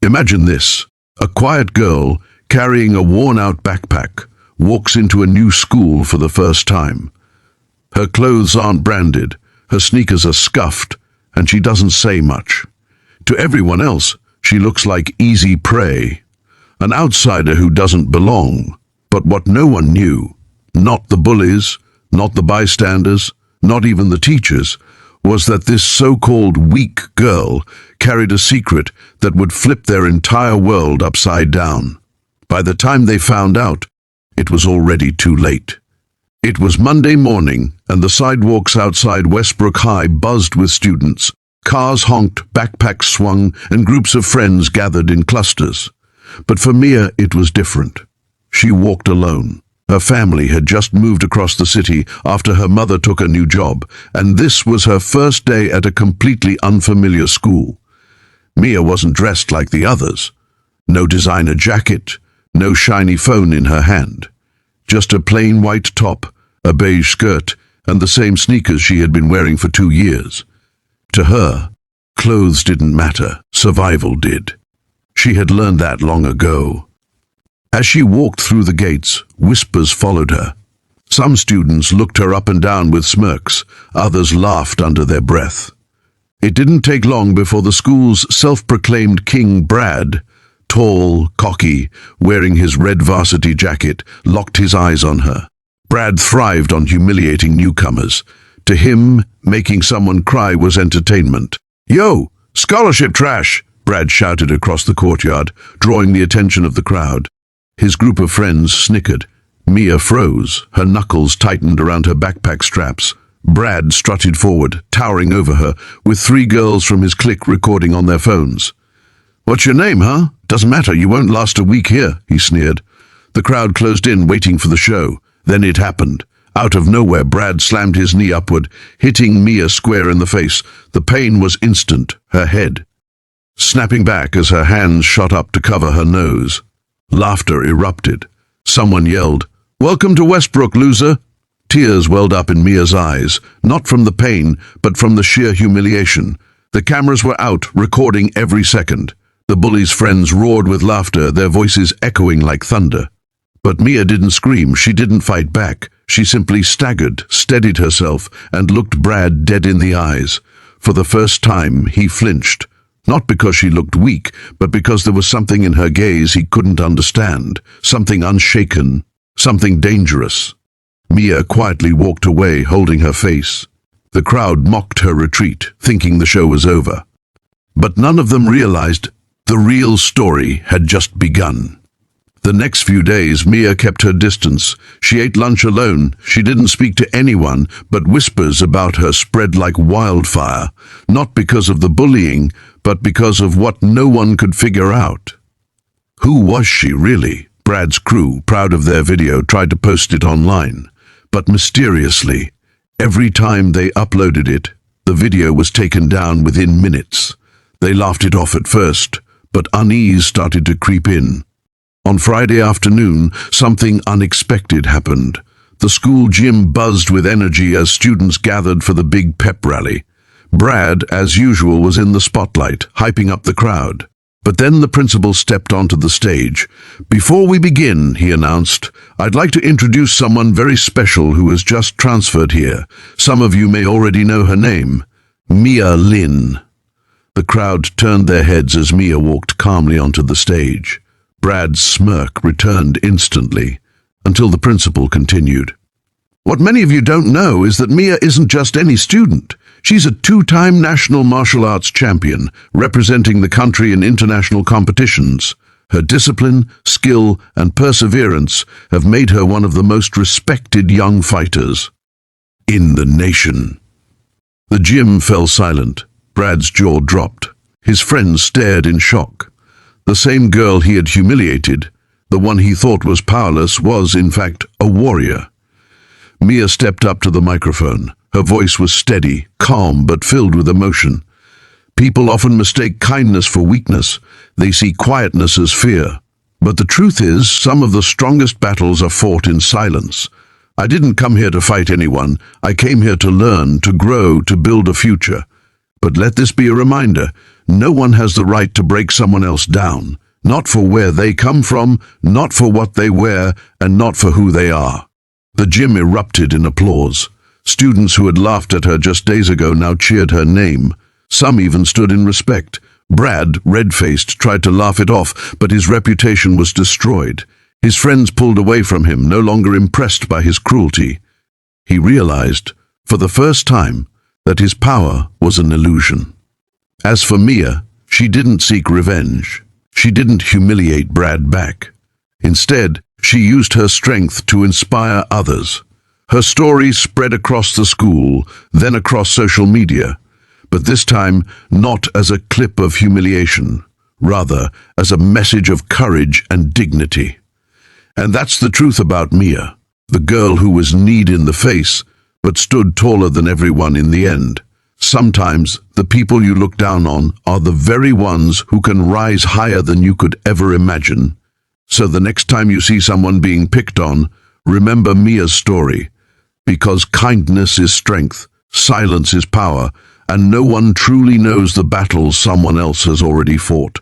Imagine this. A quiet girl, carrying a worn-out backpack, walks into a new school for the first time. Her clothes aren't branded, her sneakers are scuffed, and she doesn't say much. To everyone else, she looks like easy prey, an outsider who doesn't belong. But what no one knew, not the bullies, not the bystanders, not even the teachers, was that this so-called weak girl carried a secret that would flip their entire world upside down. By the time they found out, it was already too late. It was Monday morning, and the sidewalks outside Westbrook High buzzed with students. Cars honked, backpacks swung, and groups of friends gathered in clusters. But for Mia, it was different. She walked alone. Her family had just moved across the city after her mother took a new job, and this was her first day at a completely unfamiliar school. Mia wasn't dressed like the others. No designer jacket, no shiny phone in her hand. Just a plain white top, a beige skirt, and the same sneakers she had been wearing for 2 years. To her, clothes didn't matter, survival did. She had learned that long ago. As she walked through the gates, whispers followed her. Some students looked her up and down with smirks, others laughed under their breath. It didn't take long before the school's self-proclaimed King Brad, tall, cocky, wearing his red varsity jacket, locked his eyes on her. Brad thrived on humiliating newcomers. To him, making someone cry was entertainment. "Yo, scholarship trash!" Brad shouted across the courtyard, drawing the attention of the crowd. His group of friends snickered. Mia froze, her knuckles tightened around her backpack straps. Brad strutted forward, towering over her, with 3 girls from his clique recording on their phones. "What's your name, huh? Doesn't matter, you won't last a week here," he sneered. The crowd closed in, waiting for the show. Then it happened. Out of nowhere, Brad slammed his knee upward, hitting Mia square in the face. The pain was instant, her head snapping back as her hands shot up to cover her nose. Laughter erupted. Someone yelled, "Welcome to Westbrook, loser!" Tears welled up in Mia's eyes, not from the pain, but from the sheer humiliation. The cameras were out, recording every second. The bullies' friends roared with laughter, their voices echoing like thunder. But Mia didn't scream, she didn't fight back. She simply staggered, steadied herself, and looked Brad dead in the eyes. For the first time, he flinched. Not because she looked weak, but because there was something in her gaze he couldn't understand. Something unshaken, something dangerous. Mia quietly walked away, holding her face. The crowd mocked her retreat, thinking the show was over. But none of them realized the real story had just begun. The next few days, Mia kept her distance. She ate lunch alone. She didn't speak to anyone, but whispers about her spread like wildfire, not because of the bullying, but because of what no one could figure out. Who was she really? Brad's crew, proud of their video, tried to post it online. But mysteriously, every time they uploaded it, the video was taken down within minutes. They laughed it off at first, but unease started to creep in. On Friday afternoon, something unexpected happened. The school gym buzzed with energy as students gathered for the big pep rally. Brad, as usual, was in the spotlight, hyping up the crowd. But then the principal stepped onto the stage. "Before we begin," he announced, "I'd like to introduce someone very special who has just transferred here. Some of you may already know her name, Mia Lin." The crowd turned their heads as Mia walked calmly onto the stage. Brad's smirk returned instantly, until the principal continued. "What many of you don't know is that Mia isn't just any student. She's a 2-time national martial arts champion, representing the country in international competitions. Her discipline, skill, and perseverance have made her one of the most respected young fighters in the nation." The gym fell silent. Brad's jaw dropped. His friends stared in shock. The same girl he had humiliated, the one he thought was powerless, was, in fact, a warrior. Mia stepped up to the microphone. Her voice was steady, calm, but filled with emotion. "People often mistake kindness for weakness. They see quietness as fear. But the truth is, some of the strongest battles are fought in silence. I didn't come here to fight anyone. I came here to learn, to grow, to build a future. But let this be a reminder. No one has the right to break someone else down, not for where they come from, not for what they wear, and not for who they are. The gym erupted in applause. Students who had laughed at her just days ago now cheered her name. Some even stood in respect. Brad, red-faced, tried to laugh it off, but his reputation was destroyed. His friends pulled away from him, no longer impressed by his cruelty. He realized, for the first time, that his power was an illusion. As for Mia, she didn't seek revenge. She didn't humiliate Brad back. Instead, she used her strength to inspire others. Her story spread across the school, then across social media, but this time not as a clip of humiliation, rather as a message of courage and dignity. And that's the truth about Mia, the girl who was kneed in the face, but stood taller than everyone in the end. Sometimes the people you look down on are the very ones who can rise higher than you could ever imagine. So the next time you see someone being picked on, remember Mia's story. Because kindness is strength, silence is power, and no one truly knows the battles someone else has already fought.